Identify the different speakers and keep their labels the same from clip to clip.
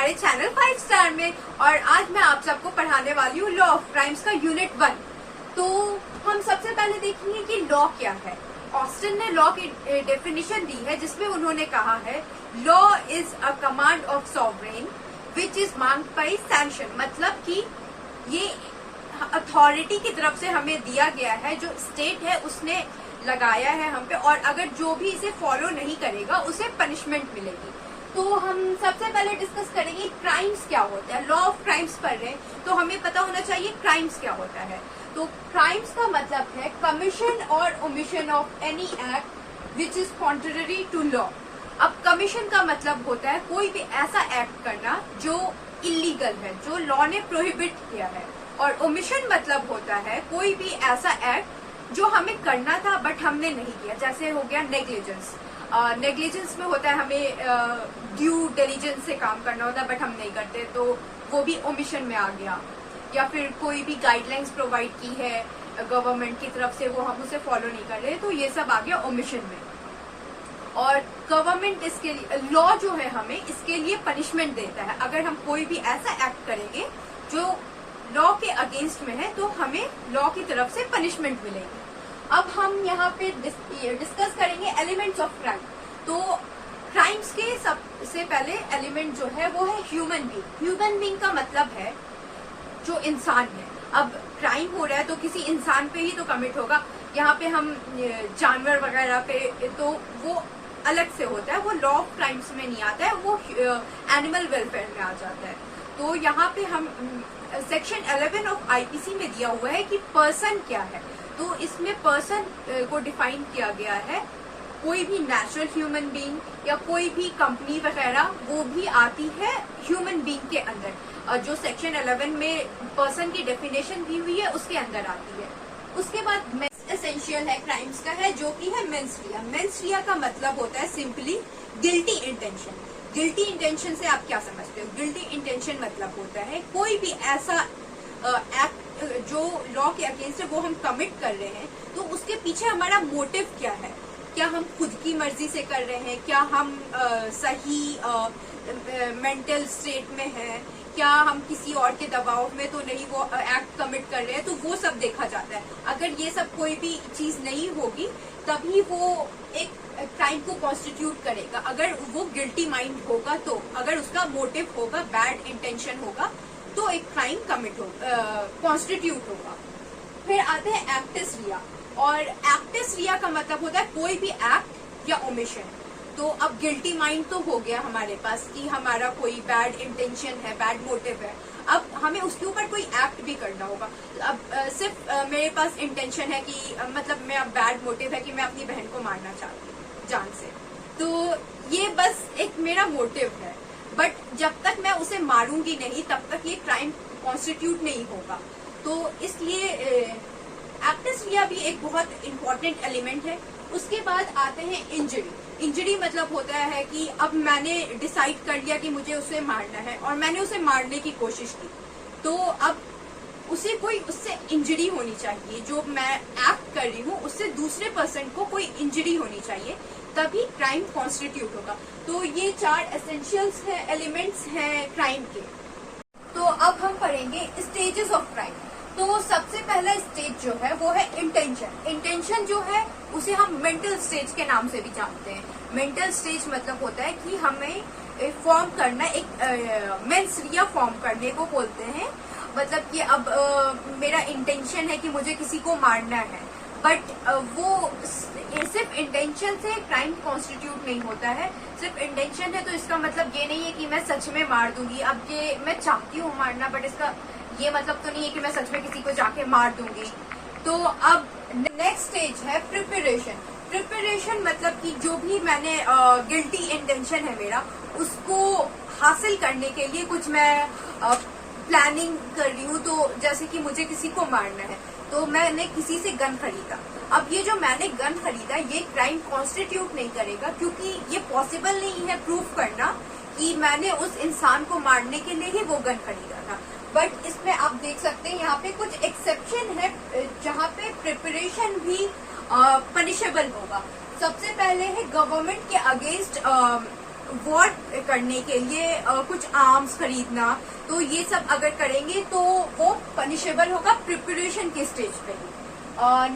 Speaker 1: हमारे channel 5 star में। और आज मैं आप सबको पढ़ाने वाली हूँ लॉ ऑफ क्राइम्स का यूनिट 1। तो हम सबसे पहले देखेंगे कि लॉ क्या है। ऑस्टिन ने लॉ की डेफिनेशन दी है, जिसमें उन्होंने कहा है law is a command of sovereign which is marked by sanction. मतलब कि ये अथॉरिटी की तरफ से हमें दिया गया है, जो स्टेट है उसने लगाया है हम पे, और अगर जो भी इसे फॉलो नहीं करेगा उसे पनिशमेंट मिलेगी। तो हम सबसे पहले डिस्कस करेंगे क्राइम्स क्या होता है। लॉ ऑफ क्राइम्स पढ़ रहे हैं तो हमें पता होना चाहिए क्राइम्स क्या होता है। तो क्राइम्स का मतलब है कमीशन और omission of any act which is contrary to law. अब कमीशन का मतलब होता है कोई भी ऐसा एक्ट करना जो इलीगल है, जो लॉ ने प्रोहिबिट किया है। और ओमिशन मतलब होता है कोई भी ऐसा एक्ट जो हमें करना था बट हमने नहीं किया। जैसे हो गया नेग्लिजेंस। नेग्लिजेंस में होता है हमें ड्यू डिलिजेंस से काम करना होता है बट हम नहीं करते, तो वो भी ओमिशन में आ गया। या फिर कोई भी गाइडलाइंस प्रोवाइड की है गवर्नमेंट की तरफ से, वो हम उसे फॉलो नहीं कर रहे, तो ये सब आ गया ओमिशन में। और गवर्नमेंट इसके लिए, लॉ जो है हमें इसके लिए पनिशमेंट देता है। अगर हम कोई भी ऐसा एक्ट करेंगे जो लॉ के अगेंस्ट में है तो हमें लॉ की तरफ से पनिशमेंट मिलेगी। अब हम यहाँ पे डिस्कस करेंगे एलिमेंट्स ऑफ क्राइम। तो क्राइम्स के सबसे पहले एलिमेंट जो है वो है ह्यूमन बीइंग। ह्यूमन बीइंग का मतलब है जो इंसान है। अब क्राइम हो रहा है तो किसी इंसान पे ही तो कमिट होगा। यहाँ पे हम जानवर वगैरह पे तो वो अलग से होता है, वो लॉ ऑफ क्राइम्स में नहीं आता है, वो एनिमल वेलफेयर में आ जाता है। तो यहाँ पे हम सेक्शन 11 ऑफ आईपीसी में दिया हुआ है कि पर्सन क्या है। तो इसमें पर्सन को डिफाइन किया गया है कोई भी नेचुरल ह्यूमन बीइंग या कोई भी कंपनी वगैरह, वो भी आती है ह्यूमन बीइंग के अंदर। जो सेक्शन 11 में पर्सन की डेफिनेशन दी हुई है उसके अंदर आती है। उसके बाद एसेंशियल है क्राइम्स का है, जो कि है मेंस रिया। मेंस रिया का मतलब होता है simply guilty intention. Guilty intention से आप क्या समझते हो? गिल्टी इंटेंशन मतलब होता है कोई भी ऐसा एक्ट जो लॉ के अगेंस्ट है वो हम कमिट कर रहे हैं, तो उसके पीछे हमारा मोटिव क्या है। क्या हम खुद की मर्जी से कर रहे हैं, क्या हम सही मेंटल स्टेट में हैं, क्या हम किसी और के दबाव में तो नहीं वो एक्ट कमिट कर रहे हैं, तो वो सब देखा जाता है। अगर ये सब कोई भी चीज नहीं होगी तभी वो एक क्राइम को कॉन्स्टिट्यूट करेगा। अगर वो गिल्टी माइंड होगा, तो अगर उसका मोटिव होगा, बैड इंटेंशन होगा, तो एक क्राइम कमिट होगा, कॉन्स्टिट्यूट होगा। फिर आते हैं एक्टिस रिया। और एक्टिस रिया का मतलब होता है कोई भी एक्ट या ओमिशन। तो अब गिल्टी माइंड तो हो गया हमारे पास कि हमारा कोई बैड इंटेंशन है, बैड मोटिव है। अब हमें उसके ऊपर कोई एक्ट भी करना होगा। अब सिर्फ मेरे पास इंटेंशन है कि मतलब मैं अब बैड मोटिव है कि मैं अपनी बहन को मारना चाहती हूँ जान से, तो ये बस एक मेरा मोटिव है, बट जब तक मैं उसे मारूंगी नहीं तब तक ये क्राइम कॉन्स्टिट्यूट नहीं होगा। तो इसलिए एक्टिस रिया भी एक बहुत इंपॉर्टेंट एलिमेंट है। उसके बाद आते हैं इंजरी। इंजरी मतलब होता है कि अब मैंने डिसाइड कर लिया कि मुझे उसे मारना है और मैंने उसे मारने की कोशिश की, तो अब उसे कोई उससे इंजरी होनी चाहिए। जो मैं एक्ट कर रही हूँ उससे दूसरे पर्सन को कोई इंजरी होनी चाहिए, तभी क्राइम कॉन्स्टिट्यूट होगा। तो ये 4 एसेंशियल्स हैं, एलिमेंट्स हैं क्राइम के। तो अब हम पढ़ेंगे स्टेजेस ऑफ क्राइम। तो सबसे पहला स्टेज जो है वो है इंटेंशन। इंटेंशन जो है उसे हम मेंटल स्टेज के नाम से भी जानते हैं। मेंटल स्टेज मतलब होता है कि हमें फॉर्म करना, एक मेंस रिया फॉर्म करने को बोलते हैं। मतलब कि अब मेरा इंटेंशन है कि मुझे किसी को मारना है, बट वो सिर्फ इंटेंशन से क्राइम कॉन्स्टिट्यूट नहीं होता है। सिर्फ इंटेंशन है तो इसका मतलब ये नहीं है कि मैं सच में मार दूंगी। अब ये मैं चाहती हूँ मारना, बट इसका ये मतलब तो नहीं है कि मैं सच में किसी को जाके मार दूंगी। तो अब नेक्स्ट स्टेज है प्रिपरेशन। प्रिपरेशन मतलब कि जो भी मैंने गिल्टी इंटेंशन है मेरा, उसको हासिल करने के लिए कुछ मैं प्लानिंग कर रही हूँ। तो जैसे कि मुझे किसी को मारना है तो मैंने किसी से गन खरीदा। अब ये जो मैंने गन खरीदा ये क्राइम कॉन्स्टिट्यूट नहीं करेगा, क्योंकि ये पॉसिबल नहीं है प्रूफ करना कि मैंने उस इंसान को मारने के लिए ही वो गन खरीदा था। बट इसमें आप देख सकते हैं यहाँ पे कुछ एक्सेप्शन है जहाँ पे प्रिपरेशन भी पनिशेबल होगा। सबसे पहले है गवर्नमेंट के अगेंस्ट वॉर करने के लिए कुछ आर्म्स खरीदना, तो ये सब अगर करेंगे तो वो पनिशेबल होगा प्रिपरेशन के स्टेज पे ही।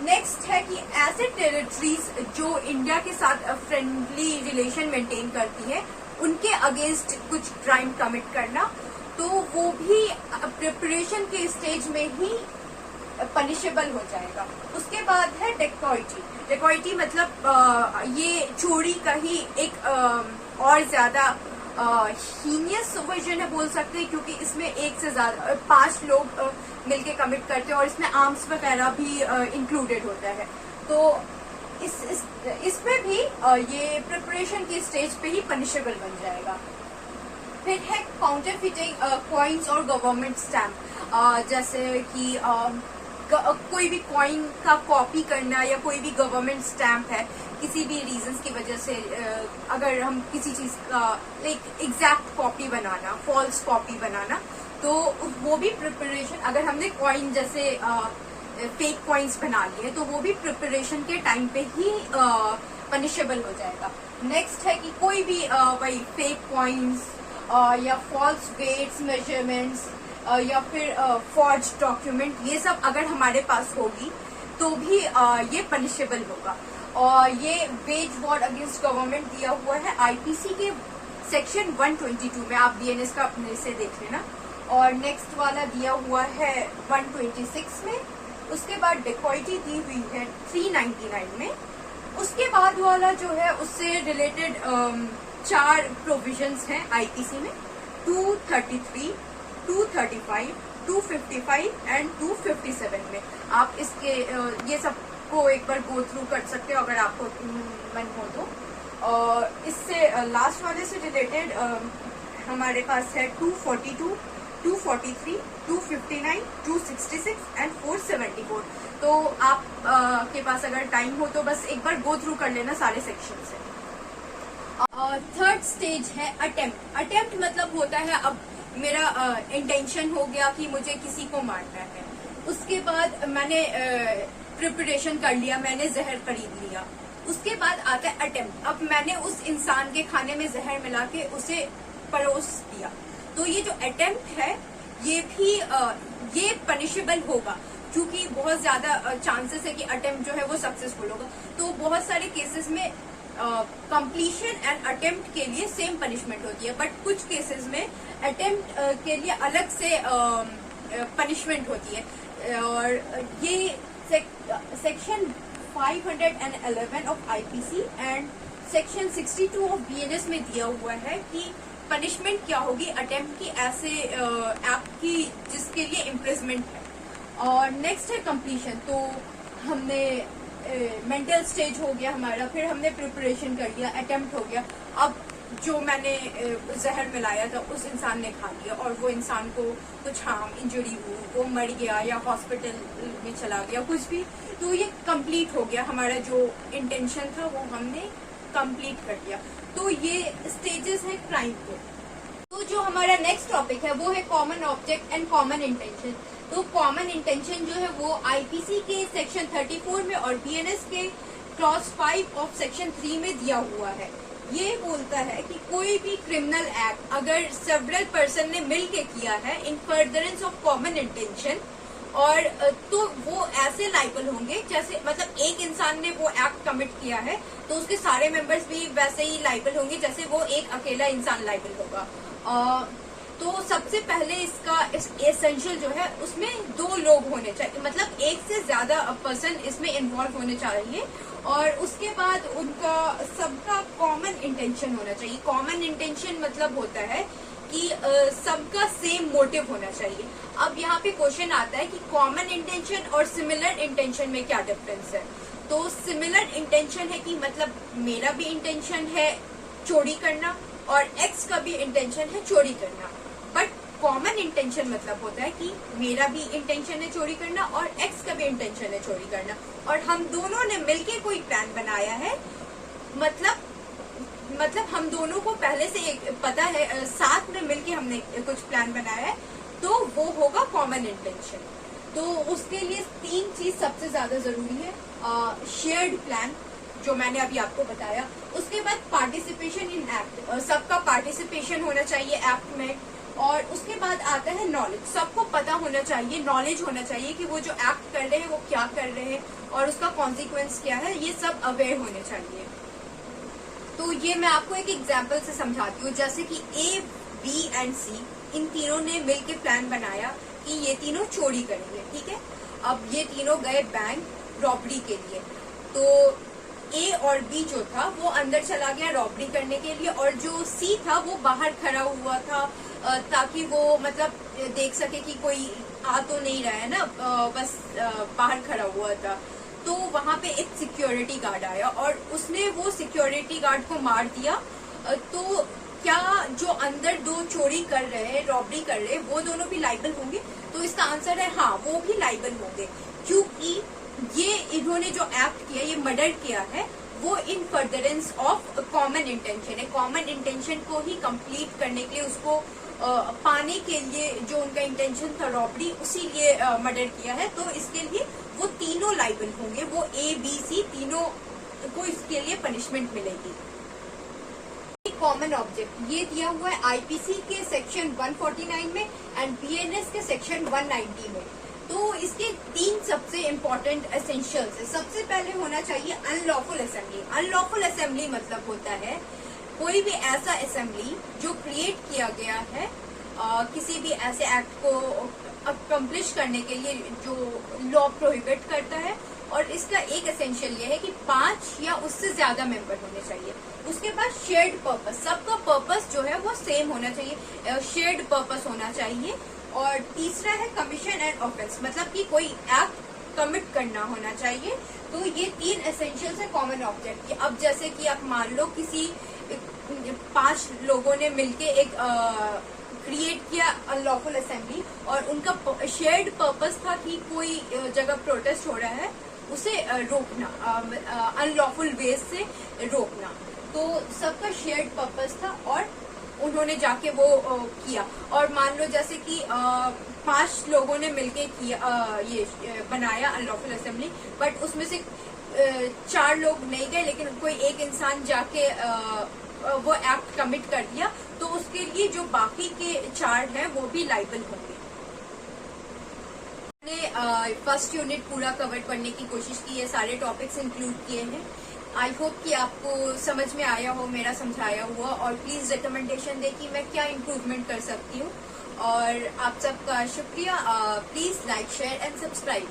Speaker 1: नेक्स्ट है कि ऐसे टेरिटरीज जो इंडिया के साथ फ्रेंडली रिलेशन मेंटेन करती है उनके अगेंस्ट कुछ क्राइम कमिट करना, तो वो भी प्रिपरेशन के स्टेज में ही पनिशेबल हो जाएगा। उसके बाद है डेकॉइटी। डेकॉइटी मतलब ये चोरी का ही एक और ज्यादा हीनियस वर्जन है बोल सकते हैं, क्योंकि इसमें एक से ज्यादा 5 लोग मिलके कमिट करते हैं और इसमें आर्म्स वगैरह भी इंक्लूडेड होता है। तो इसमें भी ये प्रिपरेशन के स्टेज पे ही पनिशेबल बन जाएगा। फिर है काउंटरफिटिंग कॉइन्स और गवर्नमेंट स्टैम्प, जैसे कि कोई भी कॉइन का कॉपी करना या कोई भी गवर्नमेंट स्टैम्प है किसी भी रीजंस की वजह से, अगर हम किसी चीज का एक एग्जैक्ट कॉपी बनाना, फॉल्स कॉपी बनाना, तो वो भी प्रिपरेशन, अगर हमने कॉइन जैसे फेक कॉइन्स बना लिए तो वो भी प्रिपरेशन के टाइम पे ही पनिशेबल हो जाएगा। नेक्स्ट है कि कोई भी वही फेक कॉइन्स या फॉल्स वेट्स, मेजरमेंट्स या फिर फॉर्ज डॉक्यूमेंट, ये सब अगर हमारे पास होगी तो भी ये पनिशेबल होगा। और ये वेज वॉर अगेंस्ट गवर्नमेंट दिया हुआ है आईपीसी के सेक्शन 122 में, आप बीएनएस का अपने से देख लेना। और नेक्स्ट वाला दिया हुआ है 126 में। उसके बाद डेकॉइटी दी हुई है 399 में। उसके बाद वाला जो है उससे रिलेटेड 4 प्रोविजंस हैं आईपीसी में, 233, 235, 255 एंड 257 में। आप इसके ये सब को एक बार गो थ्रू कर सकते हो अगर आपको मन हो तो। और इससे लास्ट वाले से रिलेटेड हमारे पास है 242, 243, 259, 266 एंड 474। तो आप के पास अगर टाइम हो तो बस एक बार गो थ्रू कर लेना सारे सेक्शन से। थर्ड स्टेज है अटेम्प्ट। अटेम्प्ट मतलब होता है अब मेरा इंटेंशन हो गया कि मुझे किसी को मारना है, उसके बाद मैंने प्रिपरेशन कर लिया, मैंने जहर खरीद लिया, उसके बाद आता है अटेम्प्ट। अब मैंने उस इंसान के खाने में जहर मिला के उसे परोस दिया, तो ये जो अटेम्प्ट है ये भी ये पनिशेबल होगा, क्योंकि बहुत ज्यादा चांसेस है कि अटेम्प्ट जो है वो सक्सेसफुल होगा। तो बहुत सारे केसेस में कंप्लीशन एंड अटेम्प्ट के लिए सेम पनिशमेंट होती है, बट कुछ केसेस में अटेम्प्ट के लिए अलग से पनिशमेंट होती है। और ये section 511 of IPC and section 62 of BNS में दिया हुआ है कि पनिशमेंट क्या होगी अटेम्प्ट की, ऐसे एक्ट की जिसके लिए इम्प्रिजमेंट है। और नेक्स्ट है कंप्लीशन। तो हमने मेंटल स्टेज हो गया हमारा, फिर हमने प्रिपरेशन कर लिया, अटेम्प्ट हो गया। अब जो मैंने जहर मिलाया था उस इंसान ने खा लिया और वो इंसान को कुछ हार्म, इंजरी हुई, वो मर गया या हॉस्पिटल में चला गया, कुछ भी, तो ये कंप्लीट हो गया। हमारा जो इंटेंशन था वो हमने कंप्लीट कर दिया। तो ये स्टेजेस हैं क्राइम के। तो जो हमारा नेक्स्ट टॉपिक है वो है common object and common intention. तो कॉमन इंटेंशन जो है वो आईपीसी के सेक्शन 34 में और बीएनएस के क्लॉज 5 ऑफ सेक्शन 3 में दिया हुआ है। ये बोलता है कि कोई भी क्रिमिनल एक्ट अगर सेवरल पर्सन ने मिल के किया है इन फर्दरेंस ऑफ कॉमन इंटेंशन, और तो वो ऐसे लाइबल होंगे जैसे, मतलब एक इंसान ने वो एक्ट कमिट किया है तो उसके सारे मेंबर्स भी वैसे ही लाइबल होंगे जैसे वो एक अकेला इंसान लाइबल होगा। तो सबसे पहले इसका एसेंशियल जो है उसमें 2 लोग होने चाहिए, मतलब एक से ज्यादा पर्सन इसमें इन्वॉल्व होने चाहिए, और उसके बाद उनका सबका कॉमन इंटेंशन होना चाहिए। कॉमन इंटेंशन मतलब होता है कि सबका सेम मोटिव होना चाहिए। अब यहाँ पे क्वेश्चन आता है कि कॉमन इंटेंशन और सिमिलर इंटेंशन में क्या डिफरेंस है। तो सिमिलर इंटेंशन है कि मतलब मेरा भी इंटेंशन है चोरी करना और एक्स का भी इंटेंशन है चोरी करना, बट कॉमन इंटेंशन मतलब होता है कि मेरा भी इंटेंशन है चोरी करना और एक्स का भी इंटेंशन है चोरी करना, और हम दोनों ने मिलके कोई प्लान बनाया है, मतलब हम दोनों को पहले से एक पता है, साथ में मिलके हमने कुछ प्लान बनाया है, तो वो होगा कॉमन इंटेंशन। तो उसके लिए 3 चीज सबसे ज्यादा जरूरी है। शेयर्ड प्लान जो मैंने अभी आपको बताया, उसके बाद पार्टिसिपेशन इन एक्ट, सब पार्टिसिपेशन होना चाहिए एक्ट में, और उसके बाद आता है नॉलेज। सबको पता होना चाहिए, नॉलेज होना चाहिए कि वो जो एक्ट कर रहे हैं वो क्या कर रहे हैं और उसका कॉन्सिक्वेंस क्या है, ये सब अवेयर होने चाहिए। तो ये मैं आपको एक एग्जाम्पल से समझाती हूँ। जैसे कि ए, बी एंड सी, इन तीनों ने मिलके प्लान बनाया कि ये तीनों चोरी करेंगे, ठीक है। अब ये तीनों गए बैंक रॉबरी के लिए। तो ए और बी जो था वो अंदर चला गया रॉबरी करने के लिए, और जो सी था वो बाहर खड़ा हुआ था ताकि वो मतलब देख सके कि कोई आ तो नहीं रहा है ना, बस बाहर खड़ा हुआ था। तो वहां पे एक सिक्योरिटी गार्ड आया और उसने वो सिक्योरिटी गार्ड को मार दिया। तो क्या जो अंदर दो चोरी कर रहे हैं, रॉबरी कर रहे हैं, वो दोनों भी लाइबल होंगे? तो इसका आंसर है हाँ, वो भी लाइबल होंगे, क्योंकि ये इन्होंने जो एक्ट किया, ये मर्डर किया है, वो इन फर्दरेंस ऑफ कॉमन इंटेंशन है। कॉमन इंटेंशन को ही कंप्लीट करने के लिए, उसको पाने के लिए जो उनका इंटेंशन था रॉबरी, उसी लिए मर्डर किया है। तो इसके लिए वो तीनों लाइबल होंगे, वो ए, बी, सी तीनों को इसके लिए पनिशमेंट मिलेगी। कॉमन ऑब्जेक्ट ये दिया हुआ है आईपीसी के सेक्शन 149 में एंड बीएनएस के सेक्शन 190 में। तो इसके तीन सबसे इम्पोर्टेंट एसेंशियल्स है। सबसे पहले होना चाहिए अनलॉफुल असेंबली। अनलॉफुल असेंबली मतलब होता है कोई भी ऐसा असेंबली जो क्रिएट किया गया है किसी भी ऐसे एक्ट को अकम्प्लिश करने के लिए जो लॉ प्रोहिबिट करता है। और इसका एक एसेंशियल ये है कि 5 या उससे ज्यादा मेंबर होने चाहिए। उसके बाद शेयर्ड पर्पस, सबका पर्पस जो है वो सेम होना चाहिए, शेयर्ड पर्पस होना चाहिए। और तीसरा है कमीशन एंड ऑफेंस, मतलब कि कोई एक्ट कमिट करना होना चाहिए। तो ये तीन एसेंशियल्स है कॉमन ऑब्जेक्ट की। अब जैसे कि आप मान लो किसी 5 लोगों ने मिलके एक क्रिएट किया अनलॉफुल असेंबली, और उनका शेयर्ड पर्पस था कि कोई जगह प्रोटेस्ट हो रहा है उसे रोकना, अनलॉफुल वेज से रोकना। तो सबका शेयर्ड पर्पस था और उन्होंने जाके वो किया। और मान लो जैसे कि 5 लोगों ने मिलके किया, ये बनाया अनलॉफुल असेंबली, बट उसमें से 4 लोग नहीं गए, लेकिन कोई एक इंसान जाके वो एक्ट कमिट कर दिया, तो उसके लिए जो बाकी के 4 हैं वो भी लाइबल होंगे। मैंने फर्स्ट यूनिट पूरा कवर करने की कोशिश की है, सारे टॉपिक्स इंक्लूड किए हैं। आई होप कि आपको समझ में आया हो मेरा समझाया हुआ, और प्लीज रिकमेंडेशन दे कि मैं क्या इम्प्रूवमेंट कर सकती हूँ। और आप सबका शुक्रिया। Please like, share and subscribe.